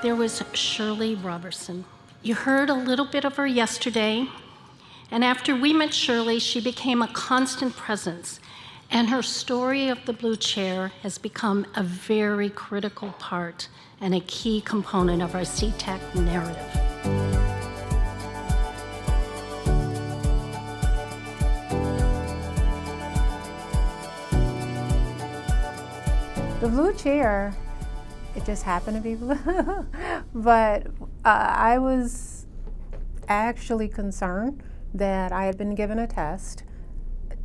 there was Shirley Roberson. You heard a little bit of her yesterday, and after we met Shirley, she became a constant presence, and her story of the blue chair has become a very critical part and a key component of our C-TAC narrative. The blue chair, it just happened to be blue, but I was actually concerned that I had been given a test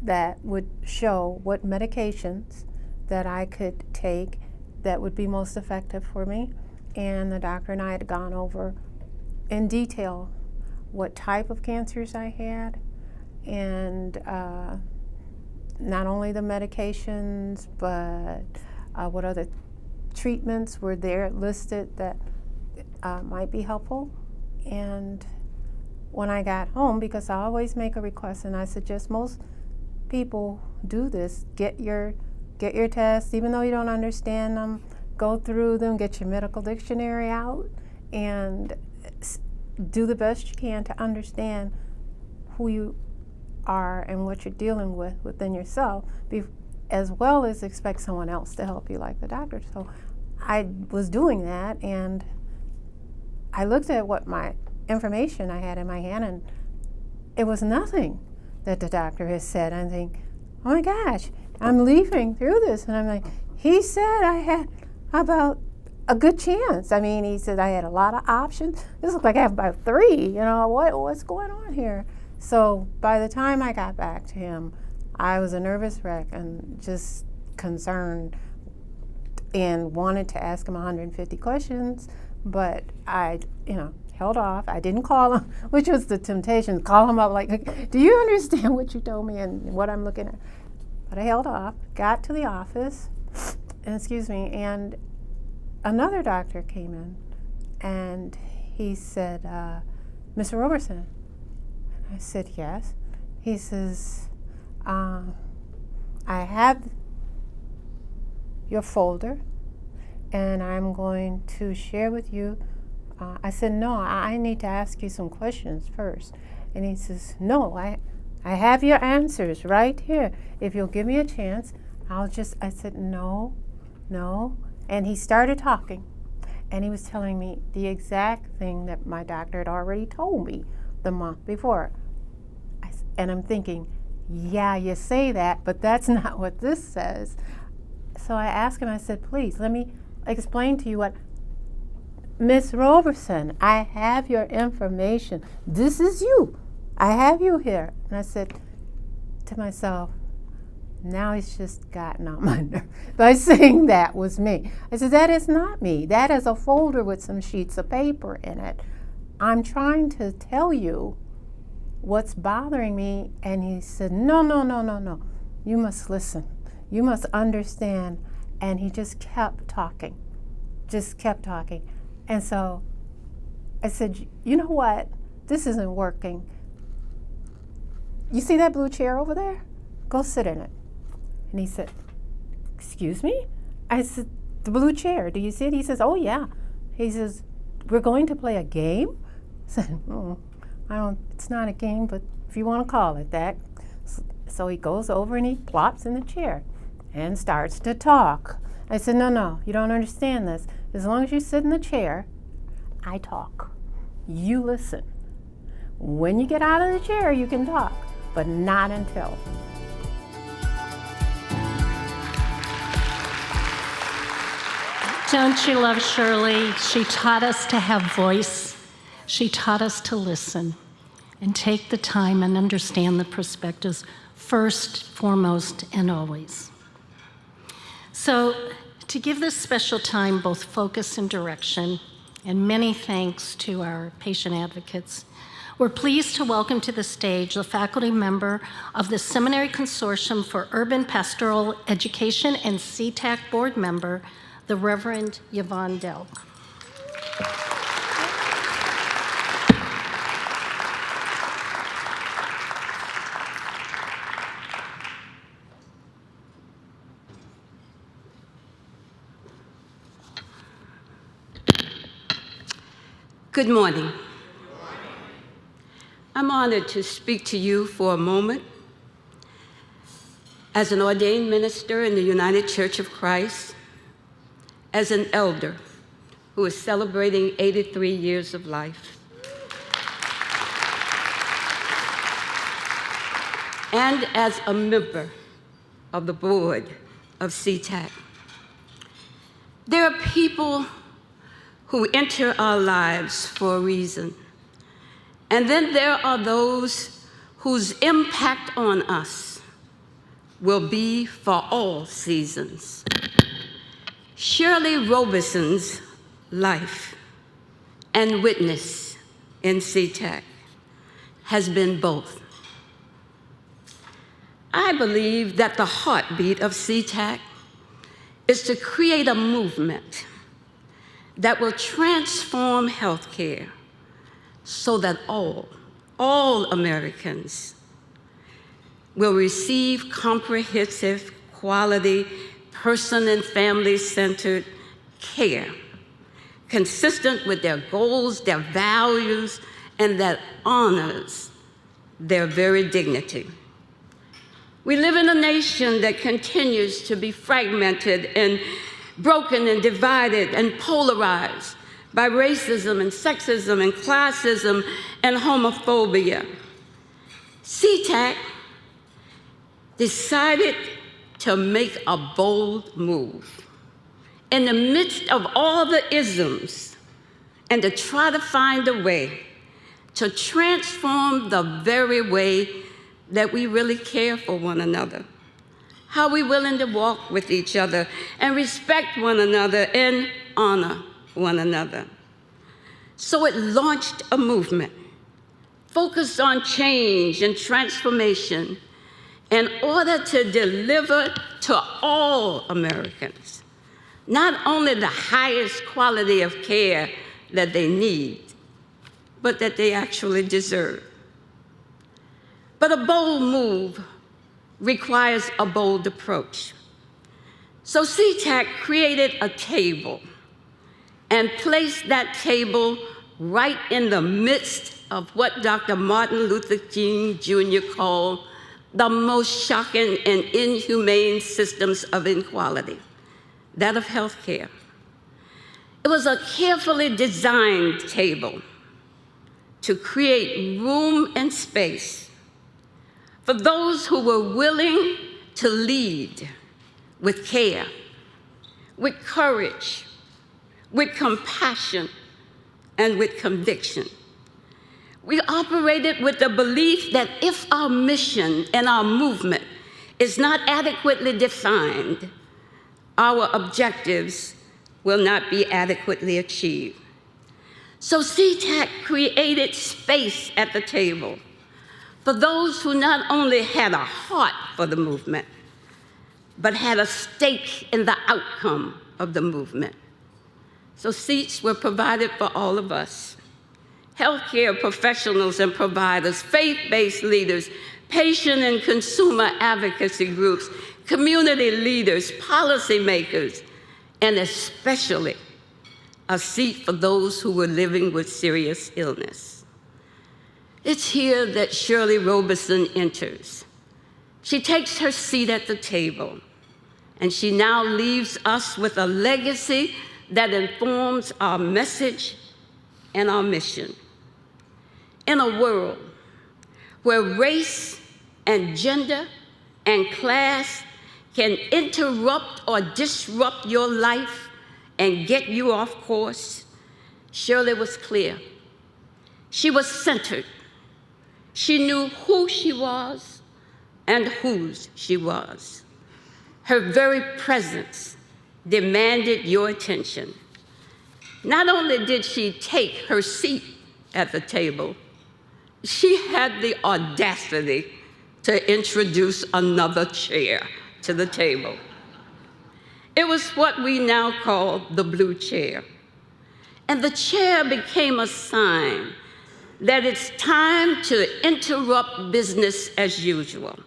that would show what medications that I could take that would be most effective for me. And the doctor and I had gone over in detail what type of cancers I had, and not only the medications, but what other treatments were there listed that might be helpful. And when I got home, because I always make a request, and I suggest most people do this, get your tests, even though you don't understand them, go through them, get your medical dictionary out, and do the best you can to understand who you are and what you're dealing with within yourself, as well as expect someone else to help you, like the doctor. So I was doing that, and I looked at what my information I had in my hand, and it was nothing that the doctor has said. I think, oh my gosh, I'm leafing through this, and I'm like, he said I had about a good chance. I mean, he said I had a lot of options. This looks like I have about 3. You know, what's going on here? So by the time I got back to him, I was a nervous wreck and just concerned and wanted to ask him 150 questions, but I, held off. I didn't call him, which was the temptation, call him up like, do you understand what you told me and what I'm looking at? But I held off, got to the office, and another doctor came in, and he said, Ms. Roberson. I said, yes. He says, I have your folder, and I'm going to share with you. I said, no, I need to ask you some questions first. And he says, no, I have your answers right here. If you'll give me a chance, I said, no. And he started talking, and he was telling me the exact thing that my doctor had already told me the month before. And I'm thinking, yeah, you say that, but that's not what this says. So I asked him, I said, please, let me explain to you what, Miss Roberson, I have your information. This is you. I have you here. And I said to myself, now he's just gotten on my nerve by saying that was me. I said, that is not me. That is a folder with some sheets of paper in it. I'm trying to tell you what's bothering me. And he said, no. You must listen. You must understand. And he just kept talking. And so I said, you know what? This isn't working. You see that blue chair over there? Go sit in it. And he said, excuse me? I said, the blue chair, do you see it? He says, oh yeah. He says, we're going to play a game? I said, it's not a game, but if you want to call it that. So he goes over and he plops in the chair and starts to talk. I said, no, you don't understand this. As long as you sit in the chair, I talk. You listen. When you get out of the chair, you can talk, but not until. Don't you love Shirley? She taught us to have voice. She taught us to listen and take the time and understand the perspectives first, foremost, and always. So to give this special time both focus and direction, and many thanks to our patient advocates, we're pleased to welcome to the stage the faculty member of the Seminary Consortium for Urban Pastoral Education and C-TAC Board Member, the Reverend Yvonne Delk. Good morning. I'm honored to speak to you for a moment. As an ordained minister in the United Church of Christ, as an elder who is celebrating 83 years of life, and as a member of the board of C-TAC. There are people who enter our lives for a reason. And then there are those whose impact on us will be for all seasons. Shirley Roberson's life and witness in C-TAC has been both. I believe that the heartbeat of C-TAC is to create a movement that will transform healthcare so that all Americans will receive comprehensive, quality, person and family-centered care, consistent with their goals, their values, and that honors their very dignity. We live in a nation that continues to be fragmented and broken and divided and polarized by racism and sexism and classism and homophobia. C-TAC decided to make a bold move in the midst of all the isms and to try to find a way to transform the very way that we really care for one another. How we're willing to walk with each other and respect one another and honor one another. So it launched a movement focused on change and transformation in order to deliver to all Americans not only the highest quality of care that they need, but that they actually deserve. But a bold move requires a bold approach. So C-TAC created a table and placed that table right in the midst of what Dr. Martin Luther King Jr. called the most shocking and inhumane systems of inequality, that of healthcare. It was a carefully designed table to create room and space for those who were willing to lead with care, with courage, with compassion, and with conviction. We operated with the belief that if our mission and our movement is not adequately defined, our objectives will not be adequately achieved. So C-TAC created space at the table for those who not only had a heart for the movement, but had a stake in the outcome of the movement. So seats were provided for all of us. Healthcare professionals and providers, faith-based leaders, patient and consumer advocacy groups, community leaders, policymakers, and especially a seat for those who were living with serious illness. It's here that Shirley Roberson enters. She takes her seat at the table, and she now leaves us with a legacy that informs our message and our mission. In a world where race and gender and class can interrupt or disrupt your life and get you off course, Shirley was clear. She was centered. She knew who she was and whose she was. Her very presence demanded your attention. Not only did she take her seat at the table, she had the audacity to introduce another chair to the table. It was what we now call the blue chair. And the chair became a sign that it's time to interrupt business as usual.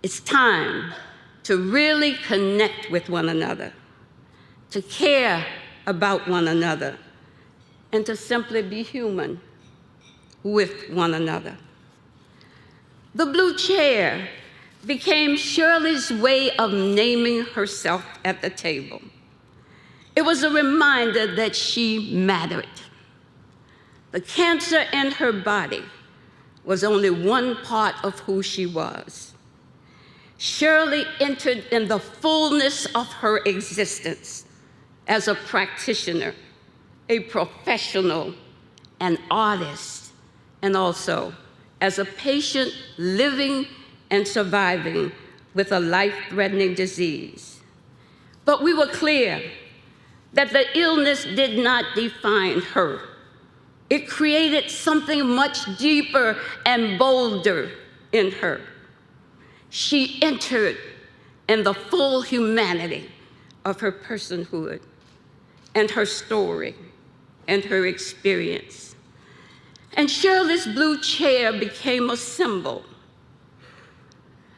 It's time to really connect with one another, to care about one another, and to simply be human with one another. The blue chair became Shirley's way of naming herself at the table. It was a reminder that she mattered. The cancer in her body was only one part of who she was. Shirley entered in the fullness of her existence as a practitioner, a professional, an artist, and also as a patient living and surviving with a life-threatening disease. But we were clear that the illness did not define her. It created something much deeper and bolder in her. She entered in the full humanity of her personhood and her story and her experience. And Shirley's blue chair became a symbol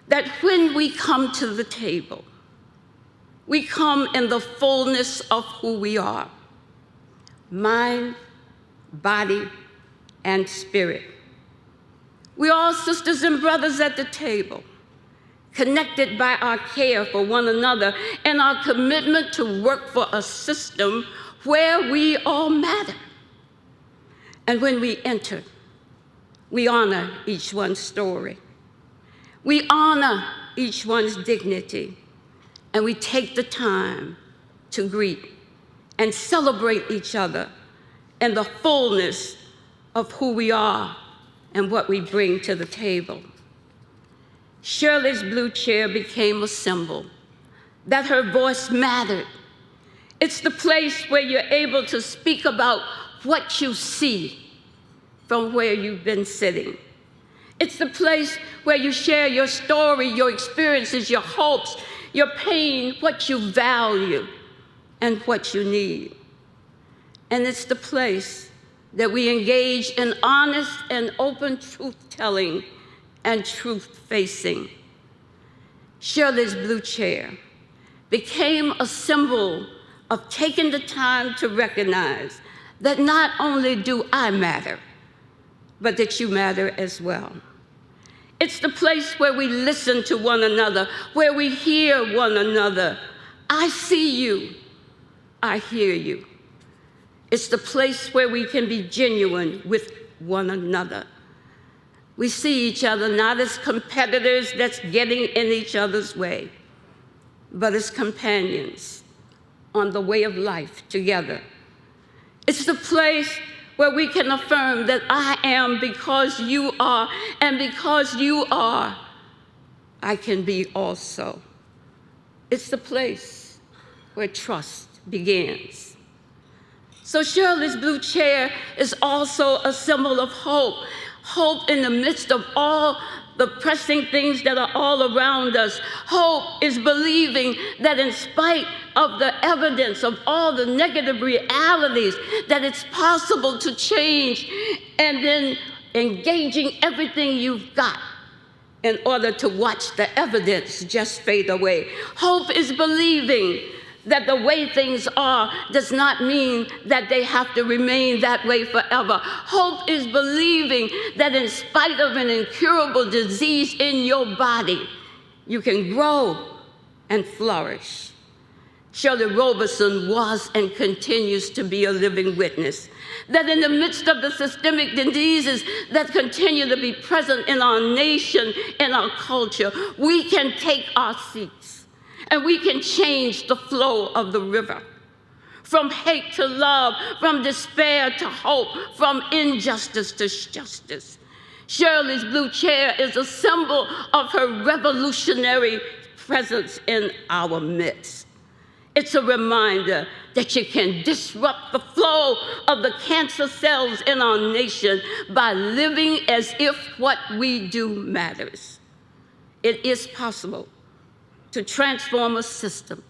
that when we come to the table, we come in the fullness of who we are, mind, body, and spirit. We are all sisters and brothers at the table, connected by our care for one another and our commitment to work for a system where we all matter. And when we enter, we honor each one's story. We honor each one's dignity, and we take the time to greet and celebrate each other in the fullness of who we are and what we bring to the table. Shirley's blue chair became a symbol that her voice mattered. It's the place where you're able to speak about what you see from where you've been sitting. It's the place where you share your story, your experiences, your hopes, your pain, what you value, and what you need. And it's the place that we engage in honest and open truth-telling and truth-facing. Shirley's blue chair became a symbol of taking the time to recognize that not only do I matter, but that you matter as well. It's the place where we listen to one another, where we hear one another. I see you, I hear you. It's the place where we can be genuine with one another. We see each other not as competitors that's getting in each other's way, but as companions on the way of life together. It's the place where we can affirm that I am because you are, and because you are, I can be also. It's the place where trust begins. So Shirley's blue chair is also a symbol of hope. Hope in the midst of all the pressing things that are all around us. Hope is believing that in spite of the evidence of all the negative realities, that it's possible to change, and then engaging everything you've got in order to watch the evidence just fade away. Hope is believing that the way things are does not mean that they have to remain that way forever. Hope is believing that in spite of an incurable disease in your body, you can grow and flourish. Shirley Roberson was and continues to be a living witness that in the midst of the systemic diseases that continue to be present in our nation and our culture, we can take our seats and we can change the flow of the river. From hate to love, from despair to hope, from injustice to justice. Shirley's blue chair is a symbol of her revolutionary presence in our midst. It's a reminder that you can disrupt the flow of the cancer cells in our nation by living as if what we do matters. It is possible to transform a system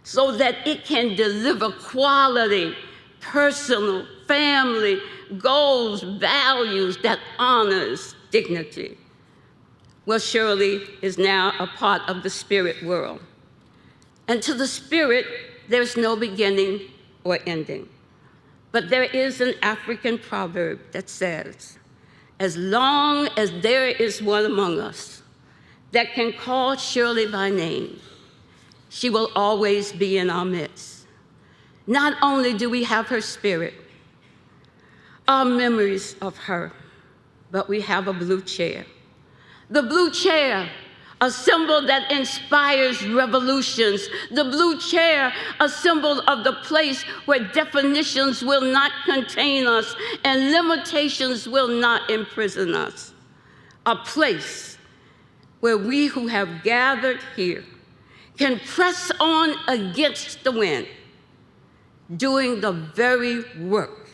so that it can deliver quality, personal, family, goals, values that honors dignity. Well, Shirley is now a part of the spirit world. And to the spirit, there's no beginning or ending. But there is an African proverb that says, as long as there is one among us that can call Shirley by name, she will always be in our midst. Not only do we have her spirit, our memories of her, but we have a blue chair. The blue chair, a symbol that inspires revolutions. The blue chair, a symbol of the place where definitions will not contain us and limitations will not imprison us. A place where we who have gathered here can press on against the wind, doing the very work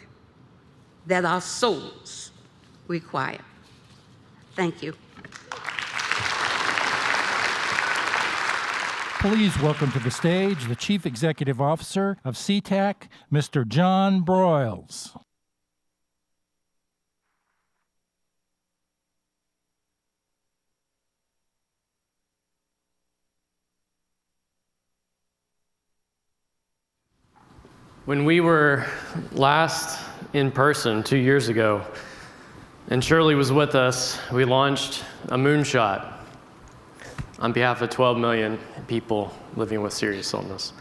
that our souls require. Thank you. Please welcome to the stage the Chief Executive Officer of C-TAC, Mr. John Broyles. When we were last in person 2 years ago, and Shirley was with us, we launched a moonshot on behalf of 12 million people living with serious illness.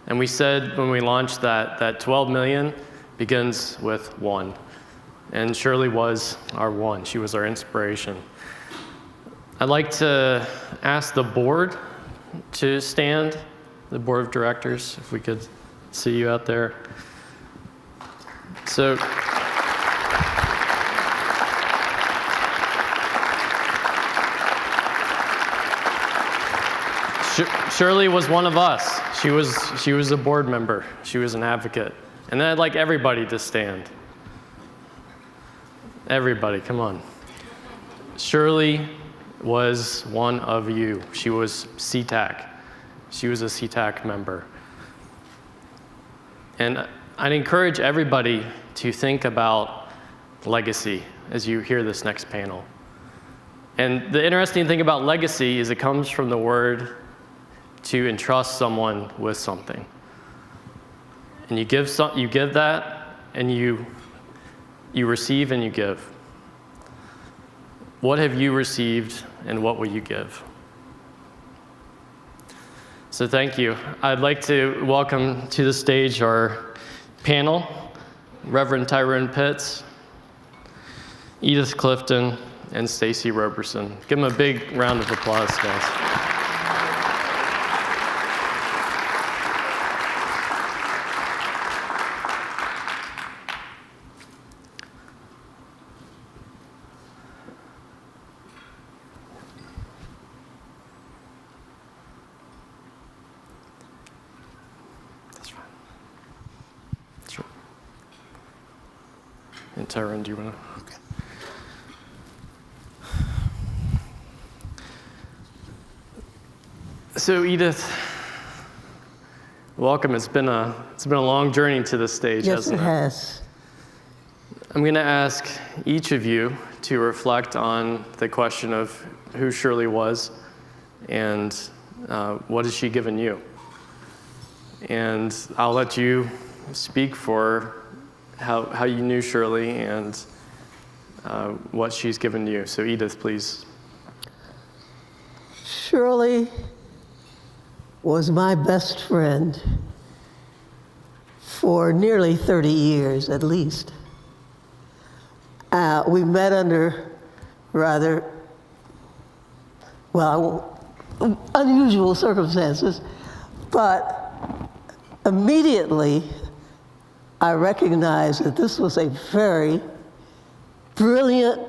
And we said when we launched that 12 million begins with one. And Shirley was our one. She was our inspiration. I'd like to ask the board to stand, the board of directors, if we could see you out there. So, Shirley was one of us. She was a board member. She was an advocate. And then I'd like everybody to stand. Everybody, come on. Shirley was one of you. She was C-TAC. She was a C-TAC member. And I'd encourage everybody to think about legacy as you hear this next panel. And the interesting thing about legacy is it comes from the word to entrust someone with something. And you give that, and you receive and you give. What have you received, and what will you give? So thank you. I'd like to welcome to the stage our panel, Reverend Tyrone Pitts, Edith Clifton, and Stacey Roberson. Give them a big round of applause, guys. And Tyrone, do you want to? Okay. So Edith, welcome. It's been a long journey to this stage, hasn't it? Yes, it has. I'm going to ask each of you to reflect on the question of who Shirley was and what has she given you. And I'll let you speak for how you knew Shirley and what she's given you. So Edith, please. Shirley was my best friend for nearly 30 years at least. We met under rather, unusual circumstances, but immediately I recognized that this was a very brilliant,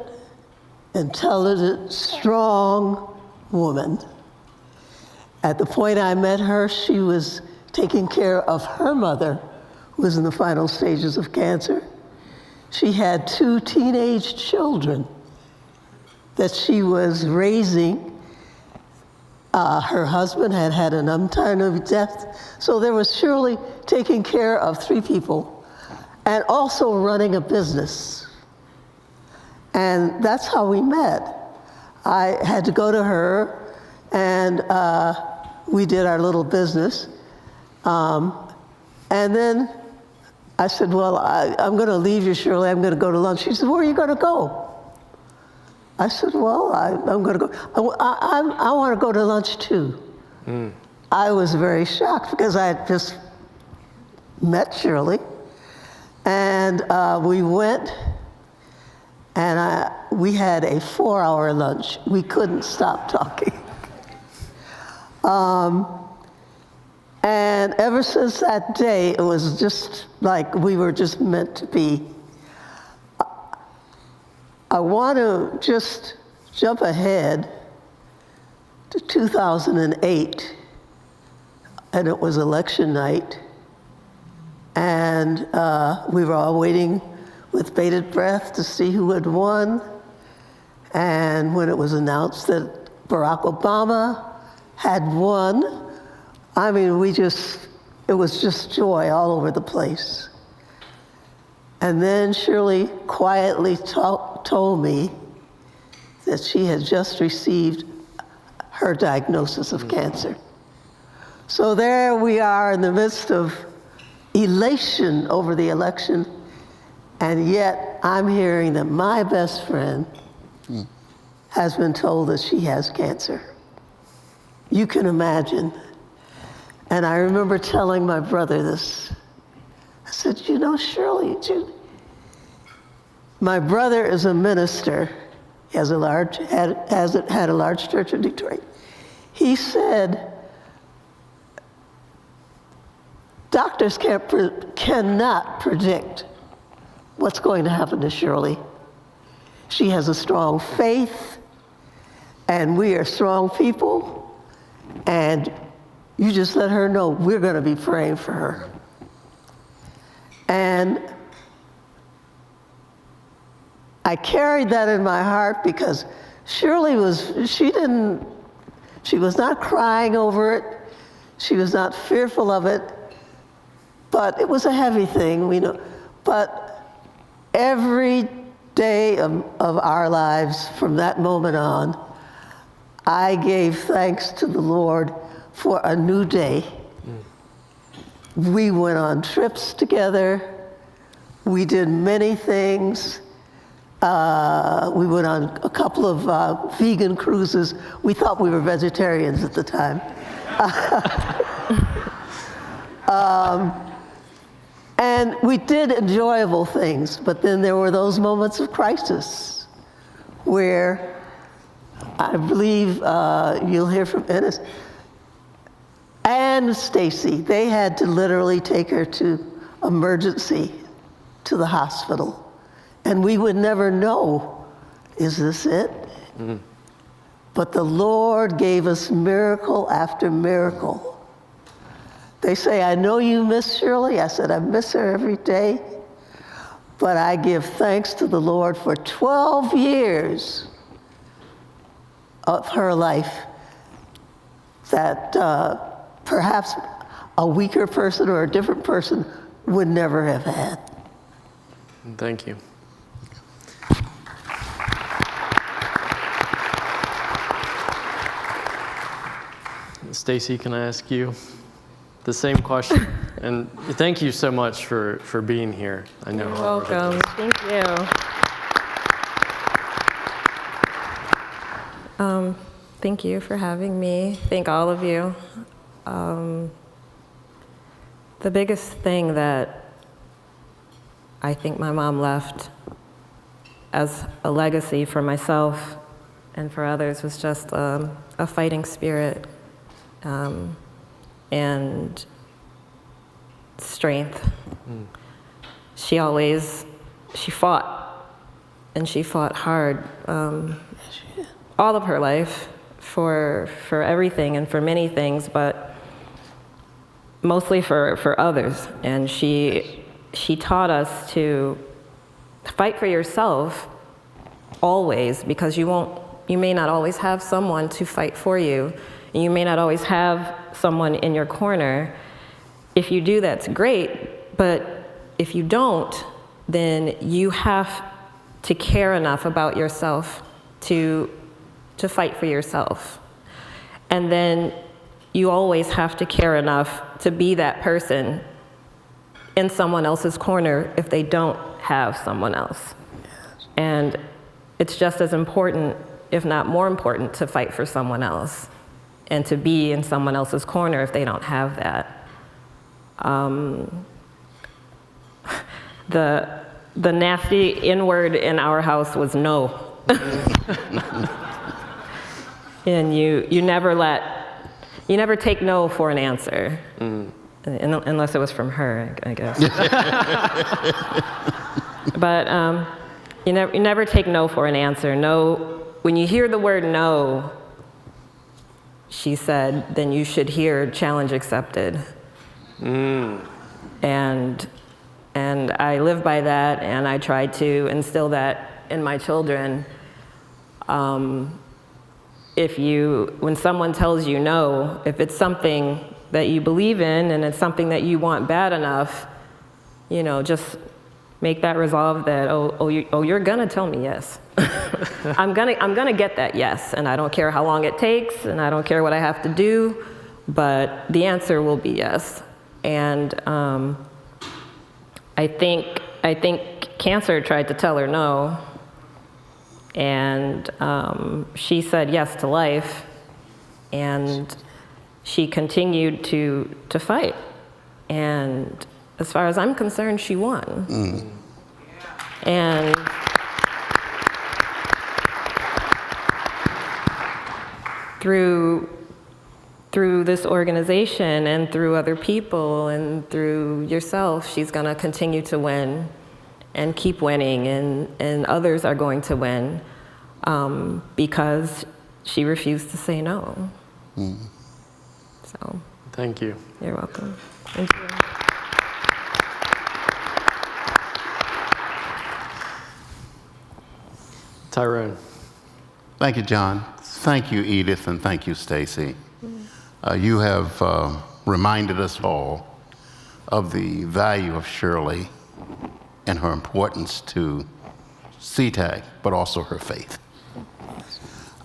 intelligent, strong woman. At the point I met her, she was taking care of her mother, who was in the final stages of cancer. She had 2 teenage children that she was raising. Her husband had had an untimely death, so there was Shirley taking care of 3 people and also running a business. And that's how we met. I had to go to her, and we did our little business. And then I said, well, I'm going to leave you, Shirley. I'm going to go to lunch. She said, where are you going to go? I said, well, I'm going to go. I want to go to lunch too. I was very shocked because I had just met Shirley. And we went, and we had a 4-hour lunch. We couldn't stop talking. And ever since that day, it was just like we were just meant to be. I want to just jump ahead to 2008, and it was election night. And we were all waiting with bated breath to see who had won. And when it was announced that Barack Obama had won, I mean, it was just joy all over the place. And then Shirley quietly told me that she had just received her diagnosis of cancer. So there we are in the midst of elation over the election, and yet I'm hearing that my best friend has been told that she has cancer. You can imagine. And I remember telling my brother this. I said, you know, Shirley, my brother is a minister. He has had a large church in Detroit. He said, doctors cannot predict what's going to happen to Shirley. She has a strong faith, and we are strong people, and you just let her know we're going to be praying for her. And I carried that in my heart because Shirley she was not crying over it. She was not fearful of it, but it was a heavy thing, we know. But every day of our lives from that moment on, I gave thanks to the Lord for a new day. We went on trips together. We did many things. We went on a couple of vegan cruises. We thought we were vegetarians at the time. And we did enjoyable things, but then there were those moments of crisis where I believe you'll hear from Ennis and Stacey. They had to literally take her to emergency to the hospital. And we would never know, is this it? Mm-hmm. But the Lord gave us miracle after miracle. They say, I know you miss Shirley. I said, I miss her every day. But I give thanks to the Lord for 12 years of her life that perhaps a weaker person or a different person would never have had. Thank you. Stacey, can I ask you the same question? And thank you so much for being here. I know. You're welcome. Thank you. Thank you for having me. Thank all of you. The biggest thing that I think my mom left as a legacy for myself and for others was just a fighting spirit and strength. She fought, and she fought hard all of her life for everything and for many things, but mostly for others. And she taught us to fight for yourself always, because you may not always have someone to fight for you, and you may not always have someone in your corner. If you do, that's great, but if you don't, then you have to care enough about yourself to fight for yourself. And then you always have to care enough to be that person in someone else's corner if they don't have someone else. And it's just as important, if not more important, to fight for someone else and to be in someone else's corner if they don't have that. The nasty N-word in our house was no. And you never take no for an answer. Unless it was from her, I guess. But you never take no for an answer. No, when you hear the word no, she said, then you should hear challenge accepted. And I live by that, and I try to instill that in my children. When someone tells you no, if it's something that you believe in and it's something that you want bad enough, just make that resolve that, you're gonna tell me yes. I'm gonna get that yes, and I don't care how long it takes, and I don't care what I have to do, but the answer will be yes. And I think cancer tried to tell her no, and she said yes to life, and she continued to fight. And as far as I'm concerned, she won. And through this organization and through other people and through yourself, she's gonna continue to win and keep winning, and others are going to win because she refused to say no. So. Thank you. You're welcome. Thank you. Tyrone. Thank you, John. Thank you, Edith, and thank you, Stacey. You have reminded us all of the value of Shirley and her importance to C-TAC, but also her faith.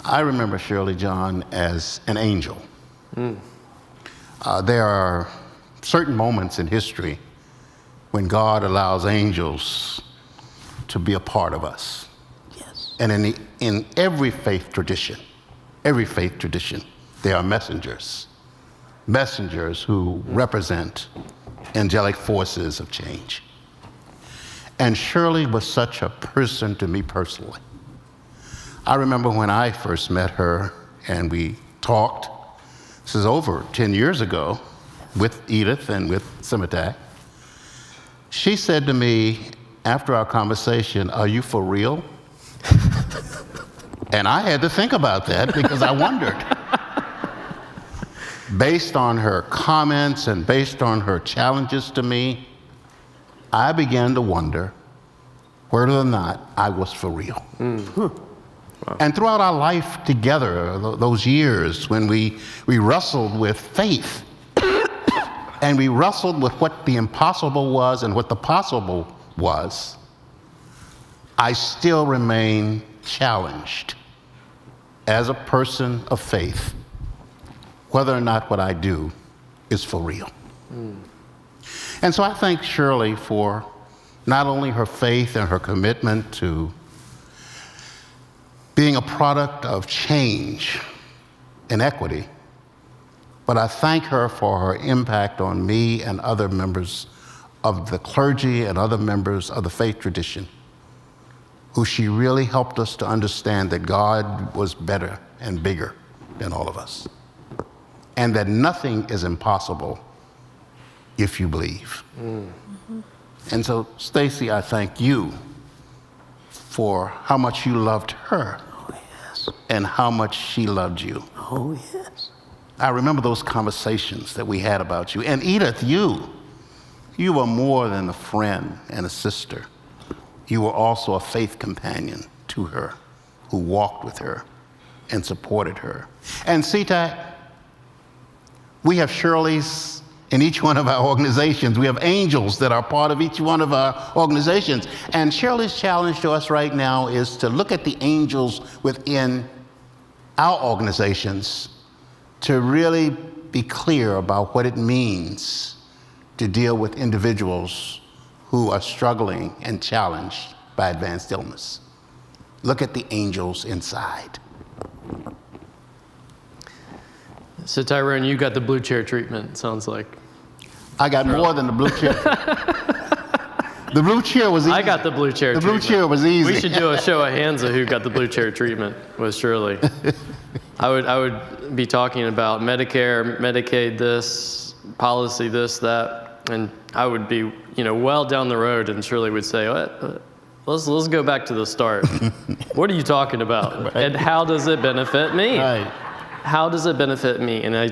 I remember Shirley, John, as an angel. There are certain moments in history when God allows angels to be a part of us. Yes. And in every faith tradition, there are messengers who represent angelic forces of change. And Shirley was such a person to me personally. I remember when I first met her and we talked, this is over 10 years ago, with Edith and with SEMATAC. She said to me after our conversation, "Are you for real?" And I had to think about that because I wondered. Based on her comments and based on her challenges to me, I began to wonder whether or not I was for real. Wow. And throughout our life together, those years when we wrestled with faith, and we wrestled with what the impossible was and what the possible was, I still remain challenged as a person of faith, whether or not what I do is for real. And so I thank Shirley for not only her faith and her commitment to being a product of change and equity, but I thank her for her impact on me and other members of the clergy and other members of the faith tradition, who she really helped us to understand that God was better and bigger than all of us, and that nothing is impossible if you believe. And so, Stacey, I thank you for how much you loved her. Oh, yes. And how much she loved you. Oh, yes. I remember those conversations that we had about you. And Edith, you were more than a friend and a sister. You were also a faith companion to her, who walked with her and supported her. And C-TAC, we have Shirley's in each one of our organizations. We have angels that are part of each one of our organizations. And Shirley's challenge to us right now is to look at the angels within our organizations to really be clear about what it means to deal with individuals who are struggling and challenged by advanced illness. Look at the angels inside. So Tyrone, you got the blue chair treatment, sounds like. I got more than the blue chair. The blue chair was easy. I got the blue chair treatment. The blue chair was easy. We should do a show of hands of who got the blue chair treatment with Shirley. I would be talking about Medicare, Medicaid, this, policy, this, that, and I would be, well down the road, and Shirley would say, let's go back to the start. What are you talking about? Right. And how does it benefit me? Right. How does it benefit me? And I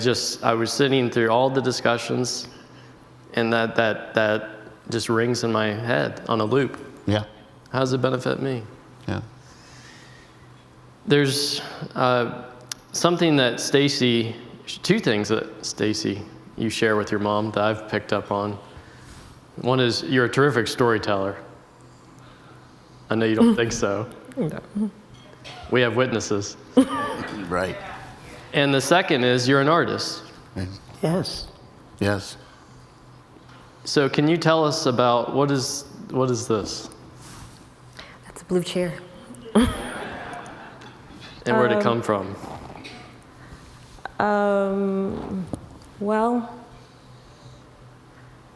was sitting through all the discussions, and that just rings in my head on a loop. Yeah. How does it benefit me? Yeah. There's something that Stacey, two things that Stacey, you share with your mom that I've picked up on. One is you're a terrific storyteller. I know you don't think so. No. We have witnesses. Right. And the second is you're an artist. Yes. Yes. So can you tell us about what is this? That's a blue chair. And where'd it come from? Well,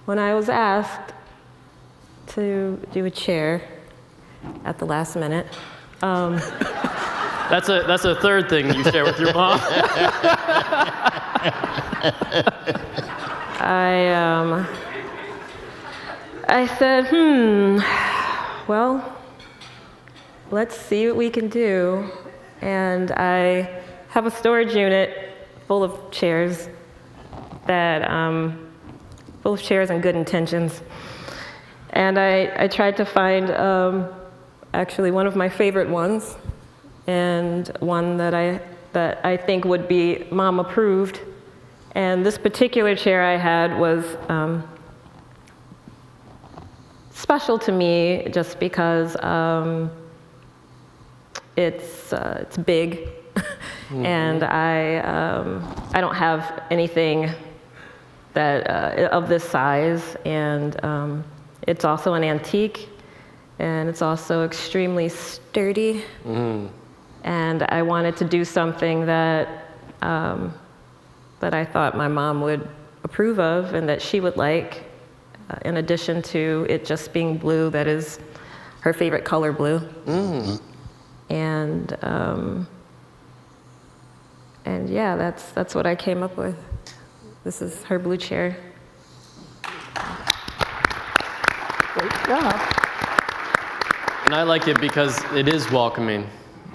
when I was asked to do a chair at the last minute, That's a third thing you share with your mom. I said, well, let's see what we can do. And I have a storage unit full of chairs full of chairs and good intentions. And I tried to find actually one of my favorite ones, and one that I think would be mom approved. And this particular chair I had was special to me just because it's big, and I don't have anything that of this size, and it's also an antique, and it's also extremely sturdy. And I wanted to do something that I thought my mom would approve of and that she would like, in addition to it just being blue, that is her favorite color, blue. And yeah, that's what I came up with. This is her blue chair. Great job. And I like it because it is welcoming.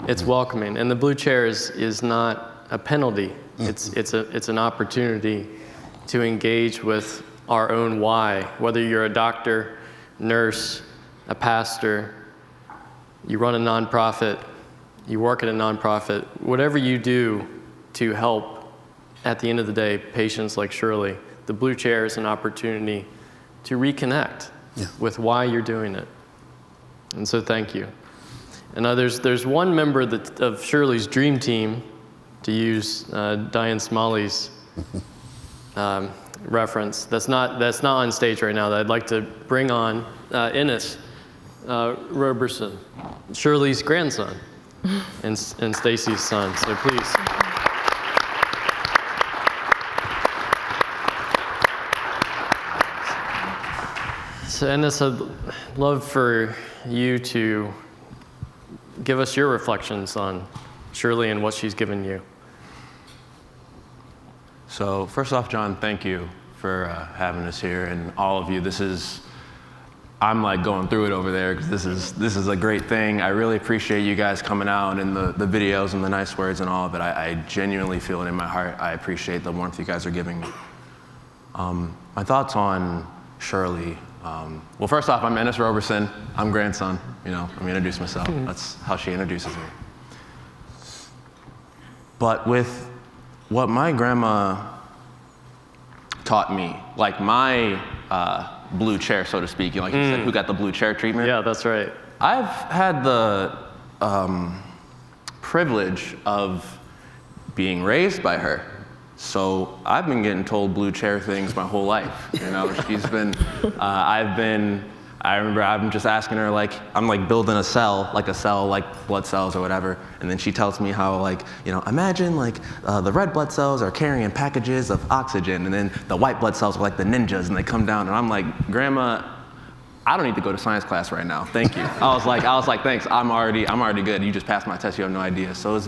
It's welcoming, and the blue chair is not a penalty. It's an opportunity to engage with our own why. Whether you're a doctor, nurse, a pastor, you run a nonprofit, you work at a nonprofit, whatever you do to help, at the end of the day, patients like Shirley, the blue chair is an opportunity to reconnect with why you're doing it. And so thank you. And there's one member of Shirley's dream team, to use Diane Smalley's reference, that's not on stage right now, that I'd like to bring on, Edith Roberson, Shirley's grandson, and Stacey's son. So please. So Edith, I'd love for you to give us your reflections on Shirley and what she's given you. So first off, John, thank you for having us here, and all of you. I'm like going through it over there because this is a great thing. I really appreciate you guys coming out and the videos and the nice words and all of it. I genuinely feel it in my heart. I appreciate the warmth you guys are giving me. My thoughts on Shirley. Well, first off, I'm Edith Roberson. I'm grandson. Let me introduce myself. That's how she introduces me. But with what my grandma taught me, like my blue chair, so to speak, like you said, who got the blue chair treatment? Yeah, that's right. I've had the privilege of being raised by her So I've been getting told blue chair things my whole life. You know, she's been, I remember I'm just asking her, like, I'm like building a cell like blood cells or whatever. And then she tells me how, like, you know, imagine like the red blood cells are carrying packages of oxygen, and then the white blood cells are like the ninjas, and they come down. And I'm like, Grandma, I don't need to go to science class right now. Thank you. I was like, thanks. I'm already good. You just passed my test. You have no idea. So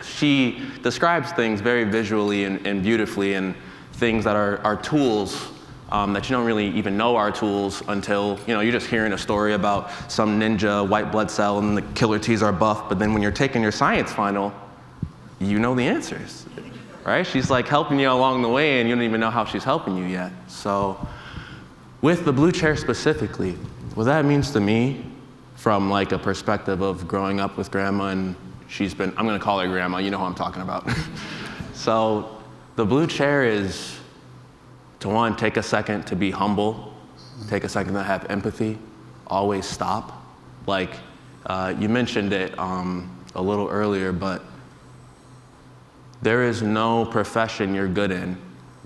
she describes things very visually and beautifully, and things that are tools that you don't really even know are tools until, you know, you're just hearing a story about some ninja white blood cell and the killer T's are buff. But then when you're taking your science final, you know the answers, right? She's like helping you along the way, and you don't even know how she's helping you yet. So, with the blue chair specifically, what that means to me from like a perspective of growing up with Grandma, and I'm gonna call her Grandma, you know who I'm talking about. So the blue chair is to, one, take a second to be humble, take a second to have empathy, always stop. Like you mentioned it a little earlier, but there is no profession you're good in.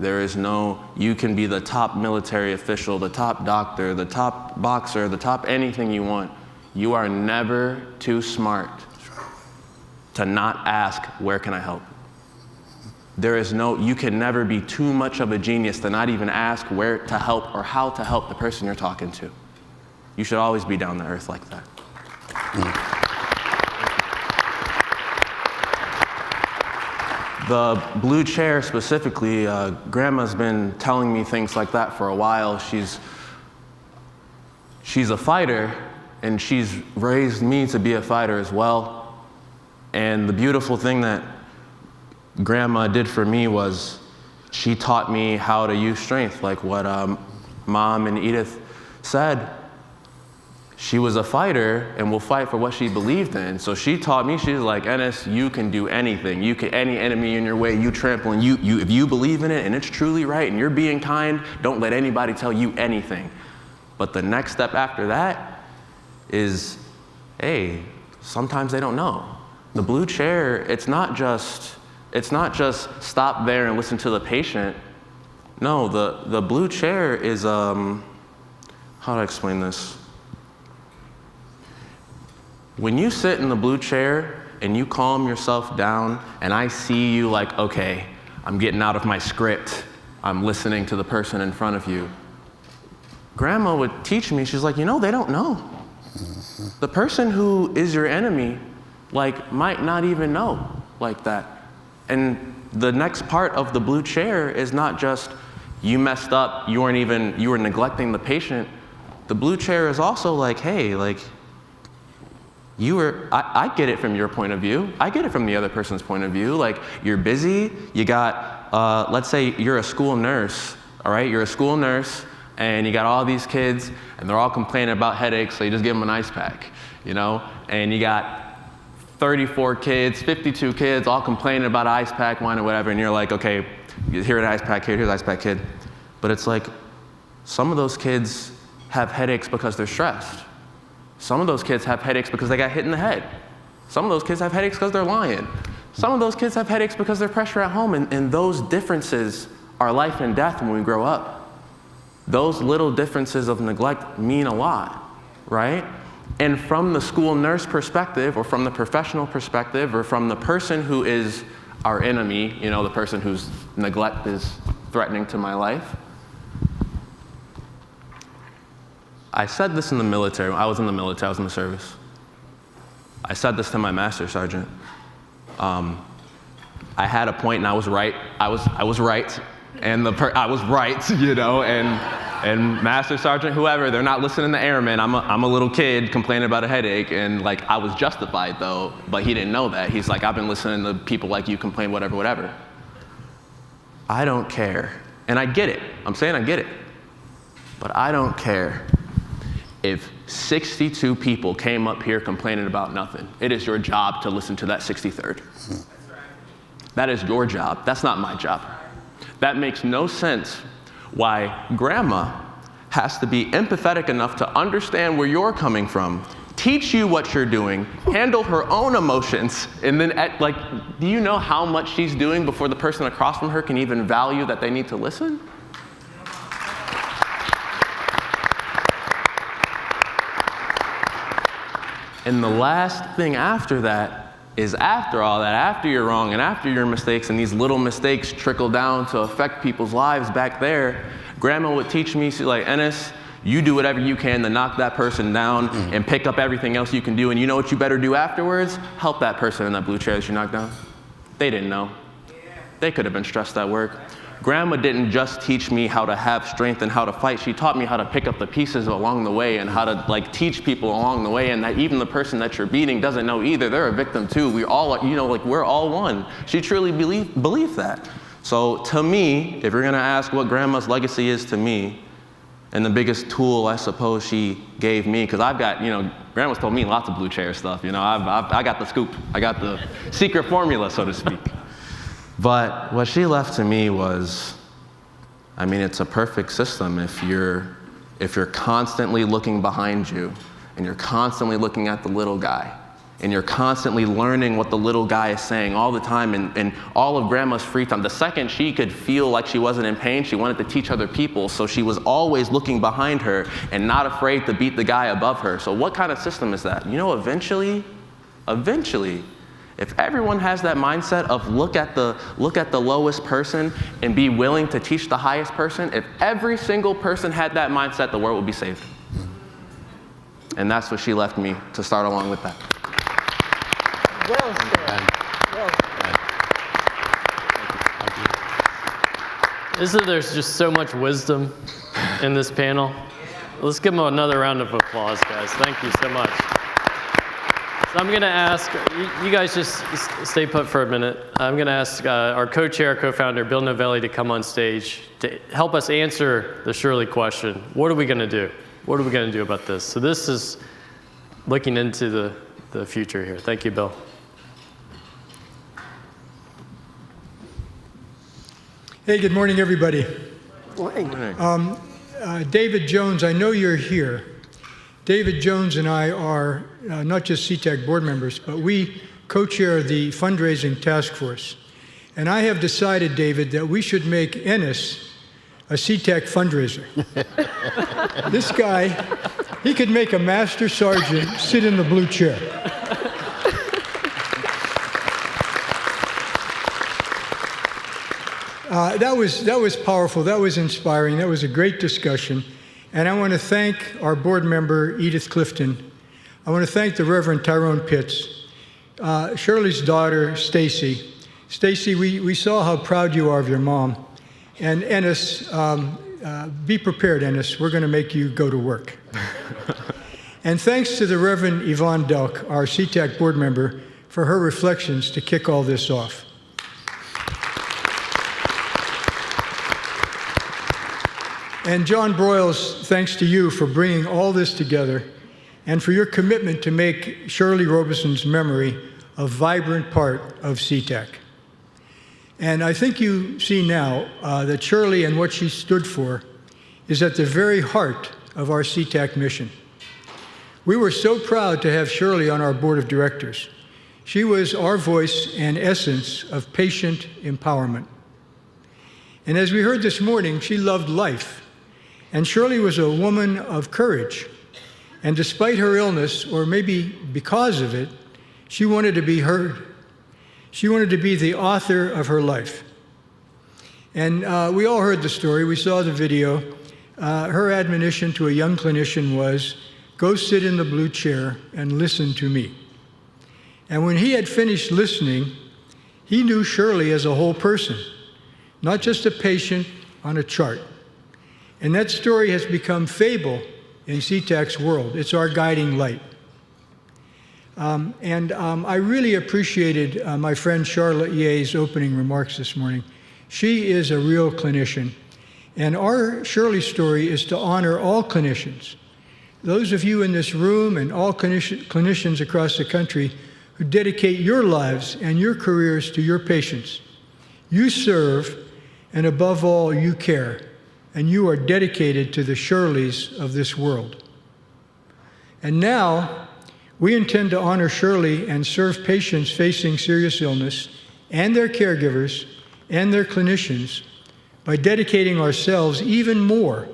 You can be the top military official, the top doctor, the top boxer, the top anything you want. You are never too smart to not ask, where can I help? You can never be too much of a genius to not even ask where to help or how to help the person you're talking to. You should always be down to earth like that. The blue chair specifically, Grandma's been telling me things like that for a while. She's a fighter, and she's raised me to be a fighter as well. And the beautiful thing that Grandma did for me was she taught me how to use strength, like what Mom and Edith said. She was a fighter and will fight for what she believed in. So she taught me, she's like, Ennis, you can do anything. Any enemy in your way, you trample, and if you believe in it and it's truly right and you're being kind, don't let anybody tell you anything. But the next step after that is, hey, sometimes they don't know. The blue chair, it's not just stop there and listen to the patient. No, the blue chair is, how do I explain this? When you sit in the blue chair and you calm yourself down, and I see you like, okay, I'm getting out of my script, I'm listening to the person in front of you. Grandma would teach me, she's like, you know, they don't know. The person who is your enemy, like, might not even know like that. And the next part of the blue chair is not just you messed up, you were neglecting the patient. The blue chair is also like, hey, like, I get it from your point of view. I get it from the other person's point of view. Like, you're busy, you got, let's say you're a school nurse, all right? You're a school nurse, and you got all these kids, and they're all complaining about headaches, so you just give them an ice pack, you know? And you got 34 kids, 52 kids, all complaining about an ice pack, wine, or whatever, and you're like, okay, here's an ice pack, here's an ice pack, kid. But it's like, some of those kids have headaches because they're stressed. Some of those kids have headaches because they got hit in the head. Some of those kids have headaches because they're lying. Some of those kids have headaches because they're pressure at home, and those differences are life and death when we grow up. Those little differences of neglect mean a lot, right? And from the school nurse perspective, or from the professional perspective, or from the person who is our enemy, you know, the person whose neglect is threatening to my life, I said this in the military. I was in the military, I was in the service. I said this to my master sergeant. I had a point and I was right. I was right. And I was right, you know, and master sergeant, whoever, they're not listening to airmen. I'm a little kid complaining about a headache, and like, I was justified though, but he didn't know that. He's like, I've been listening to people like you complain, whatever. I don't care. And I get it. I'm saying I get it. But I don't care if 62 people came up here complaining about nothing. It is your job to listen to that 63rd. That is your job. That's not my job. That makes no sense why Grandma has to be empathetic enough to understand where you're coming from, teach you what you're doing, handle her own emotions, and then, do you know how much she's doing before the person across from her can even value that they need to listen? And the last thing after that is after all that, after you're wrong and after your mistakes, and these little mistakes trickle down to affect people's lives back there, Grandma would teach me, she's like, Ennis, you do whatever you can to knock that person down and pick up everything else you can do, and you know what you better do afterwards? Help that person in that blue chair that you knocked down. They didn't know. They could have been stressed at work. Grandma didn't just teach me how to have strength and how to fight. She taught me how to pick up the pieces along the way and how to teach people along the way, and that even the person that you're beating doesn't know either. They're a victim too. We all, we're all one. She truly believed that. So to me, if you're gonna ask what Grandma's legacy is to me, and the biggest tool I suppose she gave me, because I've got, Grandma's told me lots of blue chair stuff. I got the scoop. I got the secret formula, so to speak. But what she left to me was, it's a perfect system if you're constantly looking behind you, and you're constantly looking at the little guy, and you're constantly learning what the little guy is saying all the time, and all of Grandma's free time. The second she could feel like she wasn't in pain, she wanted to teach other people, so she was always looking behind her and not afraid to beat the guy above her. So what kind of system is that? Eventually, if everyone has that mindset of look at the lowest person and be willing to teach the highest person, if every single person had that mindset, the world would be saved. And that's what she left me to start along with that. Well said. Well said. Isn't there just so much wisdom in this panel? Let's give them another round of applause, guys. Thank you so much. So I'm going to ask, you guys just stay put for a minute. I'm going to ask our co-chair, co-founder, Bill Novelli, to come on stage to help us answer the Shirley question. What are we going to do? What are we going to do about this? So this is looking into the future here. Thank you, Bill. Hey, good morning, everybody. Morning. David Jones, I know you're here. David Jones and I are not just C-TAC board members, but we co-chair the fundraising task force. And I have decided, David, that we should make Ennis a C-TAC fundraiser. This guy, he could make a master sergeant sit in the blue chair. That was powerful, that was inspiring, that was a great discussion. And I want to thank our board member, Edith Clifton. I want to thank the Reverend Tyrone Pitts, Shirley's daughter, Stacey. Stacey, we saw how proud you are of your mom. And Ennis, be prepared, Ennis. We're going to make you go to work. And thanks to the Reverend Yvonne Delk, our C-TAC board member, for her reflections to kick all this off. And John Broyles, thanks to you for bringing all this together and for your commitment to make Shirley Roberson's memory a vibrant part of C-TAC. And I think you see now that Shirley and what she stood for is at the very heart of our C-TAC mission. We were so proud to have Shirley on our board of directors. She was our voice and essence of patient empowerment. And as we heard this morning, she loved life. And Shirley was a woman of courage. And despite her illness, or maybe because of it, she wanted to be heard. She wanted to be the author of her life. And we all heard the story. We saw the video. Her admonition to a young clinician was, go sit in the blue chair and listen to me. And when he had finished listening, he knew Shirley as a whole person, not just a patient on a chart. And that story has become fable in C-TAC's world. It's our guiding light. I really appreciated my friend Charlotte Ye's opening remarks this morning. She is a real clinician. And our Shirley story is to honor all clinicians, those of you in this room and all clinicians across the country who dedicate your lives and your careers to your patients. You serve, and above all, you care. And you are dedicated to the Shirleys of this world. And now, we intend to honor Shirley and serve patients facing serious illness and their caregivers and their clinicians by dedicating ourselves even more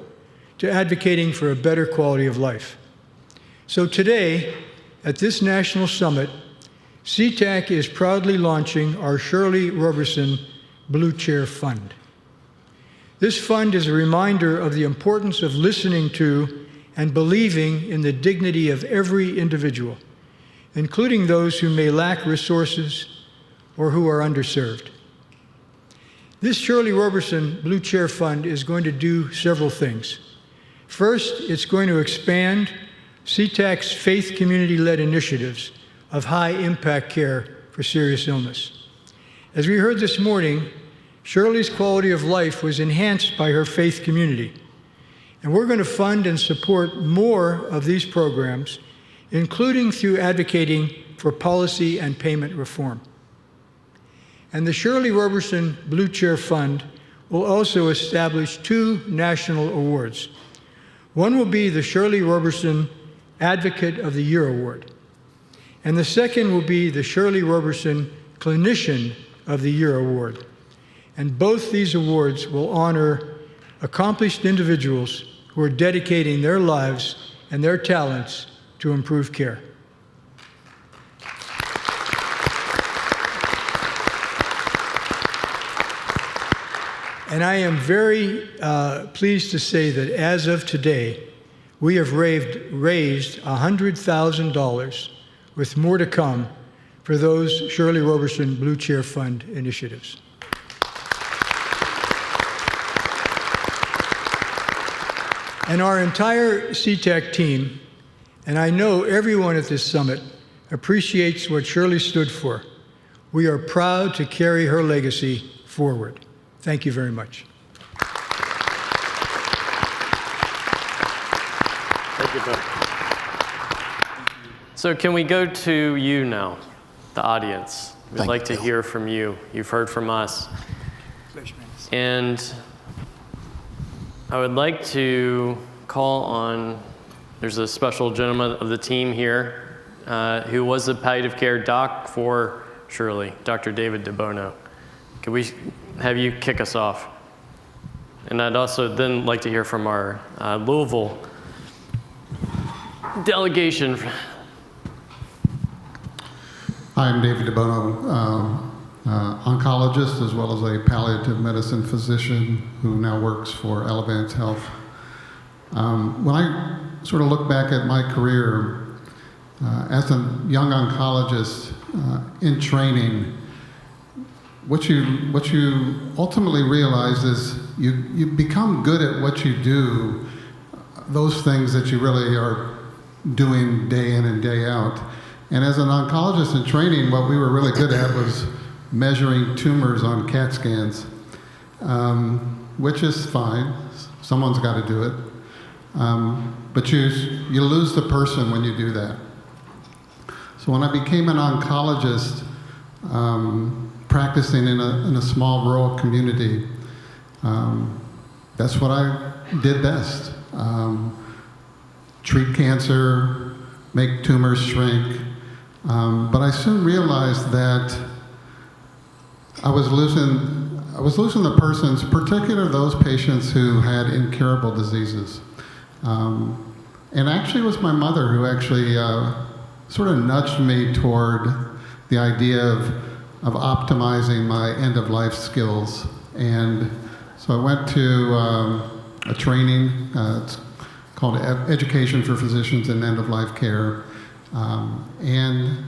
to advocating for a better quality of life. So today, at this National Summit, C-TAC is proudly launching our Shirley Roberson Blue Chair Fund. This fund is a reminder of the importance of listening to and believing in the dignity of every individual, including those who may lack resources or who are underserved. This Shirley Roberson Blue Chair Fund is going to do several things. First, it's going to expand C-TAC's faith community-led initiatives of high-impact care for serious illness. As we heard this morning, Shirley's quality of life was enhanced by her faith community. And we're going to fund and support more of these programs, including through advocating for policy and payment reform. And the Shirley Roberson Blue Chair Fund will also establish 2 national awards. One will be the Shirley Roberson Advocate of the Year Award, and the second will be the Shirley Roberson Clinician of the Year Award. And both these awards will honor accomplished individuals who are dedicating their lives and their talents to improve care. And I am very pleased to say that as of today, we have raised $100,000, with more to come, for those Shirley Roberson Blue Chair Fund initiatives. And our entire C-TAC team, and I know everyone at this summit, appreciates what Shirley stood for. We are proud to carry her legacy forward. Thank you very much. Thank you, Bill. So can we go to you now, the audience? We'd like to hear from you. You've heard from us. And I would like to call on, there's a special gentleman of the team here who was the palliative care doc for Shirley, Dr. David DeBono. Could we have you kick us off? And I'd also then like to hear from our Louisville delegation. Hi, I'm David DeBono, oncologist as well as a palliative medicine physician who now works for Elevance Health. When I sort of look back at my career as a young oncologist in training, what you ultimately realize is you become good at what you do, those things that you really are doing day in and day out. And as an oncologist in training, what we were really good at was measuring tumors on CAT scans, which is fine. Someone's got to do it. But you lose the person when you do that. So when I became an oncologist, practicing in a small rural community, that's what I did best. Treat cancer, make tumors shrink. But I soon realized that I was losing the persons, particularly those patients who had incurable diseases. And actually it was my mother who actually sort of nudged me toward the idea of optimizing my end-of-life skills. And so I went to a training, it's called Education for Physicians in End-of-Life Care, and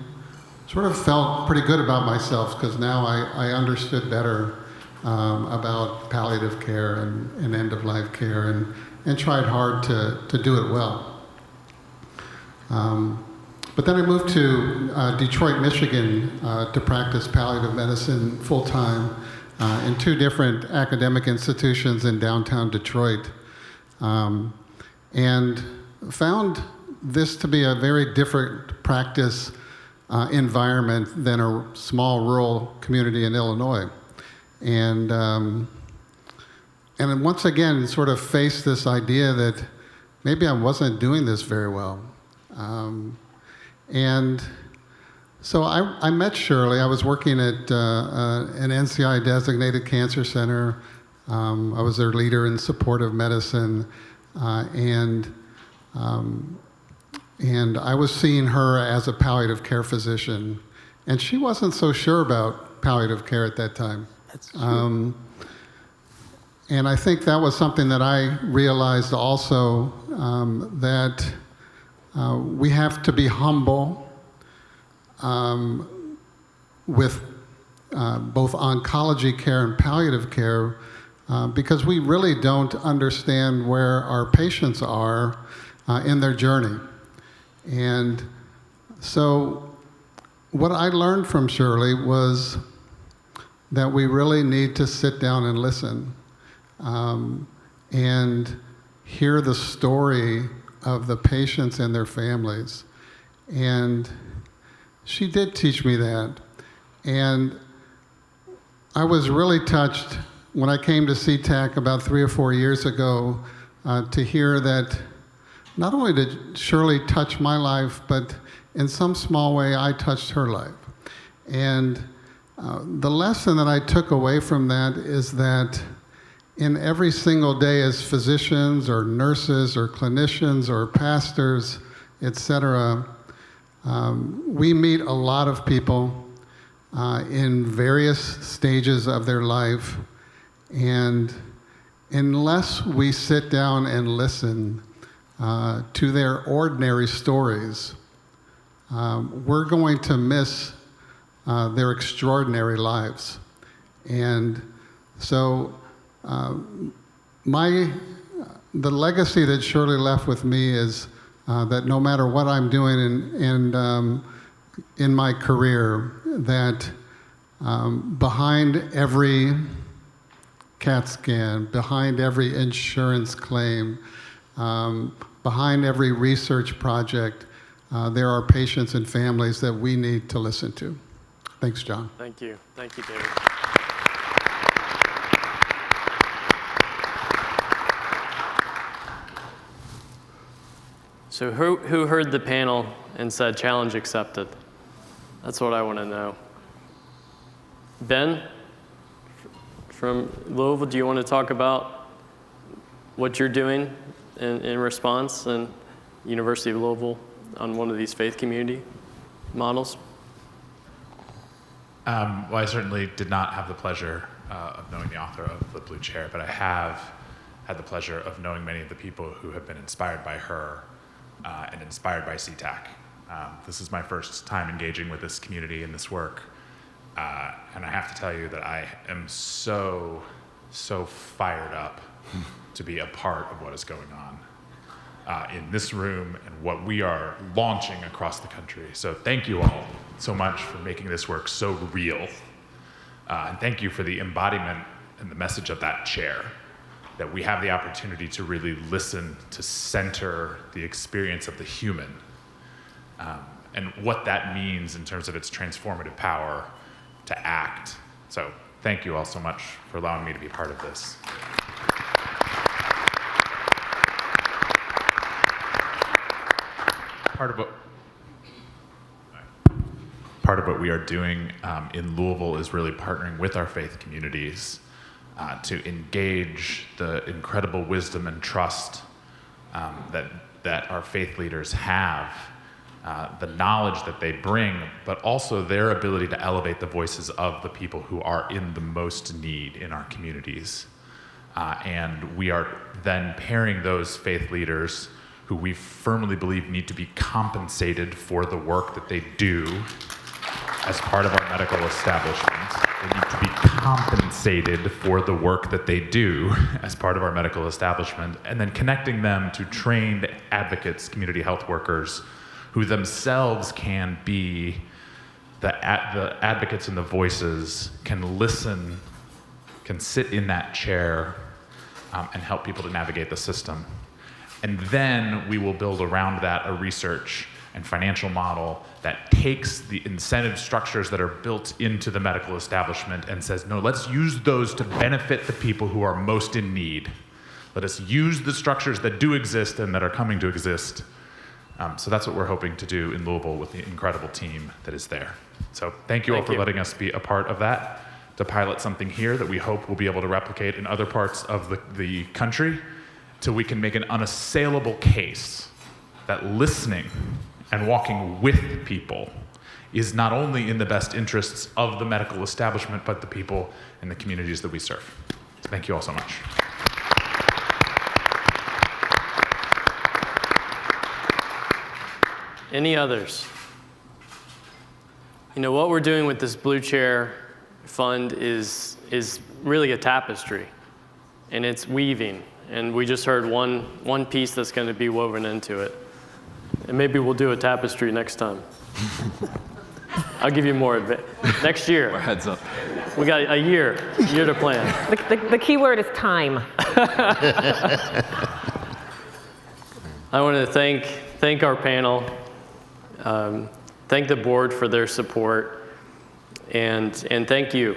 sort of felt pretty good about myself because now I understood better about palliative care and end-of-life care and tried hard to do it well. But then I moved to Detroit, Michigan to practice palliative medicine full-time in 2 different academic institutions in downtown Detroit. And found this to be a very different practice environment than a small rural community in Illinois. And then once again sort of faced this idea that maybe I wasn't doing this very well. And so I met Shirley. I was working at an NCI designated cancer center. I was their leader in supportive medicine, and I was seeing her as a palliative care physician, and she wasn't so sure about palliative care at that time. That's true. And I think that was something that I realized also, that we have to be humble with both oncology care and palliative care, because we really don't understand where our patients are in their journey. And so what I learned from Shirley was that we really need to sit down and listen, and hear the story of the patients and their families. And she did teach me that. And I was really touched when I came to C-TAC about 3 or 4 years ago to hear that not only did Shirley touch my life, but in some small way I touched her life. And the lesson that I took away from that is that in every single day as physicians or nurses or clinicians or pastors, etc., we meet a lot of people in various stages of their life, and unless we sit down and listen to their ordinary stories, we're going to miss their extraordinary lives. And so the legacy that Shirley left with me is that no matter what I'm doing in my career, that behind every CAT scan, behind every insurance claim, behind every research project, there are patients and families that we need to listen to. Thanks, John. Thank you. Thank you, David. So who heard the panel and said challenge accepted? That's what I want to know. Ben from Louisville, do you want to talk about what you're doing in response in University of Louisville on one of these faith community models? Well, I certainly did not have the pleasure of knowing the author of The Blue Chair, but I have had the pleasure of knowing many of the people who have been inspired by her and inspired by C-TAC. This is my first time engaging with this community and this work, and I have to tell you that I am so fired up to be a part of what is going on in this room and what we are launching across the country. So thank you all so much for making this work so real. And thank you for the embodiment and the message of that chair, that we have the opportunity to really listen, to center the experience of the human, and what that means in terms of its transformative power to act. So thank you all so much for allowing me to be part of this. Part of what we are doing in Louisville is really partnering with our faith communities to engage the incredible wisdom and trust that our faith leaders have, the knowledge that they bring, but also their ability to elevate the voices of the people who are in the most need in our communities. And we are then pairing those faith leaders who we firmly believe need to be compensated for the work that they do as part of our medical establishment. They need to be compensated for the work that they do as part of our medical establishment, and then connecting them to trained advocates, community health workers, who themselves can be the advocates and the voices, can listen, can sit in that chair, and help people to navigate the system. And then we will build around that a research and financial model that takes the incentive structures that are built into the medical establishment and says, no, let's use those to benefit the people who are most in need. Let us use the structures that do exist and that are coming to exist So that's what we're hoping to do in Louisville with the incredible team that is there. So thank you all for letting us be a part of that, to pilot something here that we hope we'll be able to replicate in other parts of the country, till we can make an unassailable case that listening and walking with people is not only in the best interests of the medical establishment, but the people and the communities that we serve. So thank you all so much. Any others? You know, what we're doing with this Blue Chair Fund is really a tapestry, and it's weaving. And we just heard one piece that's going to be woven into it. And maybe we'll do a tapestry next time. I'll give you more advice. Next year. More heads up. We got a year to plan. The key word is time. I want to thank our panel, thank the board for their support, and thank you,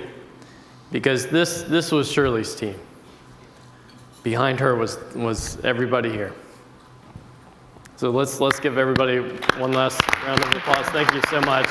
because this was Shirley's team. Behind her was everybody here. So let's give everybody one last round of applause. Thank you so much.